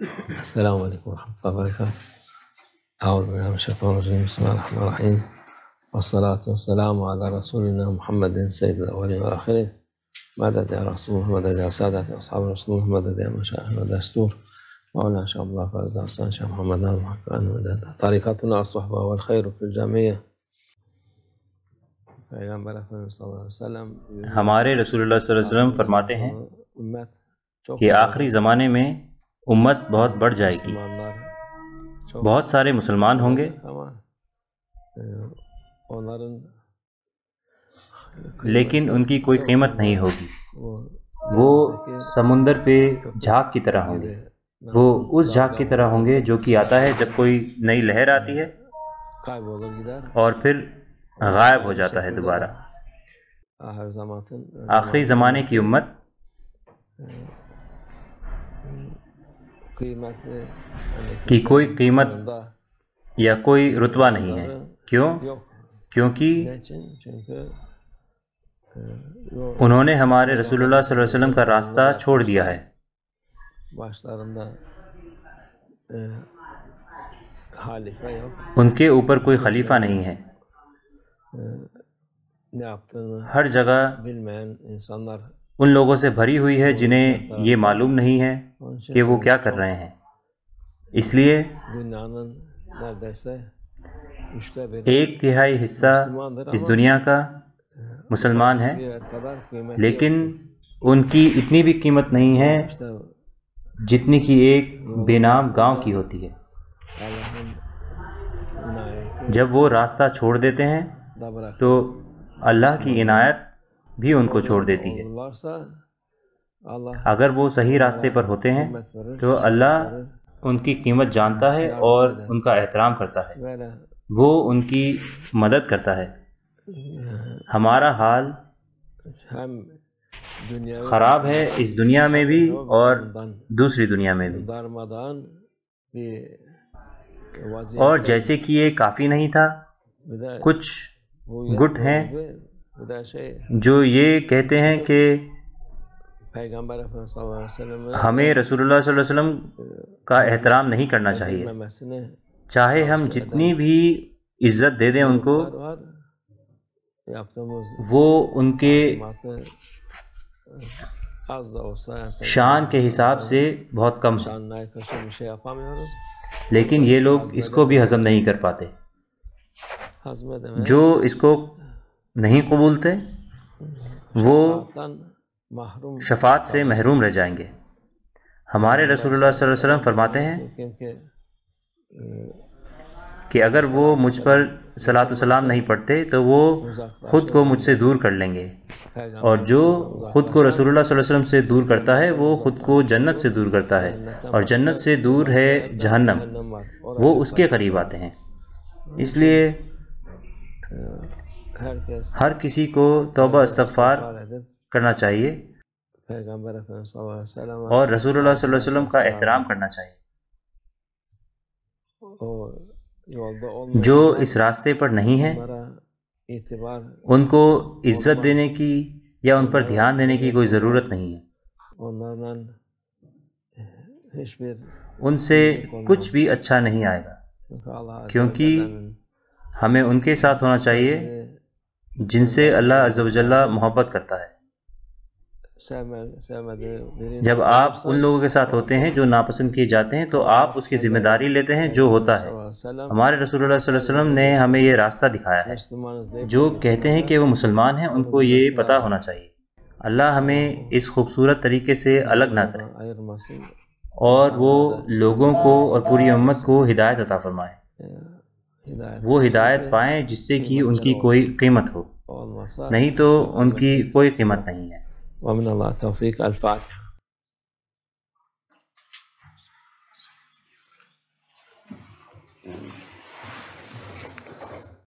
السلام علیکم ورحمۃ اللہ وبرکاتہ. اعوذ باللہ من الشیطان الرجیم. بسم اللہ الرحمن الرحیم. والصلاة والسلام علی رسولنا محمد سید الاولین والآخرین. مدد یا رسول مدد یا سادت اصحاب رسول مدد یا مشایخ و دستور. مولانا شیخ عبداللہ فضل حسن شیخ محمد ناظم مدد. طریقتنا الصحبہ والخیر فی الجمعیہ. پیغمبر اکرم صلی اللہ علیہ وسلم ہمارے رسول اللہ صلی اللہ علیہ وسلم فرماتے ہیں کہ آخری زمانے میں امت بہت بڑھ جائے گی، بہت سارے مسلمان ہوں گے لیکن ان کی کوئی قیمت نہیں ہوگی. وہ سمندر پہ جھاگ کی طرح ہوں گے، وہ اس جھاگ کی طرح ہوں گے جو کہ آتا ہے جب کوئی نئی لہر آتی ہے اور پھر غائب ہو جاتا ہے دوبارہ. آخری زمانے کی امت کی کوئی قیمت یا کوئی رتبہ نہیں ہے. کیوں؟ کیونکہ انہوں نے ہمارے رسول اللہ صلی اللہ علیہ وسلم کا راستہ چھوڑ دیا ہے. ان کے اوپر کوئی خلیفہ نہیں ہے. ہر جگہ ان لوگوں سے بھری ہوئی ہے جنہیں یہ معلوم نہیں ہے کہ وہ کیا کر رہے ہیں. اس لیے 1/3 حصہ اس دنیا کا مسلمان ہے، لیکن ان کی اتنی بھی قیمت نہیں ہے جتنی کہ ایک بے نام گاؤں کی ہوتی ہے. جب وہ راستہ چھوڑ دیتے ہیں تو اللہ کی عنایت بھی ان کو چھوڑ دیتی ہے. اگر وہ صحیح راستے پر ہوتے ہیں تو اللہ ان کی قیمت جانتا ہے اور ان کا احترام کرتا ہے، وہ ان کی مدد کرتا ہے. ہمارا حال خراب ہے اس دنیا میں بھی اور دوسری دنیا میں بھی. اور جیسے کہ یہ کافی نہیں تھا، کچھ گٹ ہیں جو یہ کہتے ہیں کہ ہمیں رسول اللہ صلی اللہ علیہ وسلم کا احترام نہیں کرنا چاہیے. چاہے ہم جتنی بھی عزت دے دیں ان کو، وہ ان کے شان کے حساب سے بہت کم ہے. لیکن یہ لوگ اس کو بھی ہضم نہیں کر پاتے. جو اس کو نہیں قبولتے وہ شفاعت سے محروم رہ جائیں گے. ہمارے رسول اللہ صلی اللہ علیہ وسلم فرماتے ہیں کہ اگر وہ مجھ پر صلاۃ والسلام نہیں پڑھتے تو وہ خود کو مجھ سے دور کر لیں گے، اور جو خود کو رسول اللہ صلی اللہ علیہ وسلم سے دور کرتا ہے وہ خود کو جنت سے دور کرتا ہے، اور جنت سے دور ہے جہنم، وہ اس کے قریب آتے ہیں. اس لیے ہر کسی کو توبہ استغفار کرنا چاہیے اور رسول اللہ صلی اللہ علیہ وسلم کا احترام کرنا چاہیے. جو اس راستے پر نہیں ہیں ان کو عزت دینے کی یا ان پر دھیان دینے کی کوئی ضرورت نہیں ہے. ان سے کچھ بھی اچھا نہیں آئے گا، کیونکہ ہمیں ان کے ساتھ ہونا چاہیے جن سے اللہ عز و جل محبت کرتا ہے. جب آپ ان لوگوں کے ساتھ ہوتے ہیں جو ناپسند کیے جاتے ہیں تو آپ اس کی ذمہ داری لیتے ہیں جو ہوتا ہے. ہمارے رسول اللہ صلی اللہ علیہ وسلم نے ہمیں یہ راستہ دکھایا ہے. جو کہتے ہیں کہ وہ مسلمان ہیں ان کو یہ پتہ ہونا چاہیے اللہ ہمیں اس خوبصورت طریقے سے الگ نہ کرے اور وہ لوگوں کو اور پوری امت کو ہدایت عطا فرمائے. وہ ہدایت پائیں جس سے کہ ان کی کوئی قیمت ہو، نہیں تو ان کی کوئی قیمت نہیں ہے. ومن اللہ توفیق. الفاتحہ.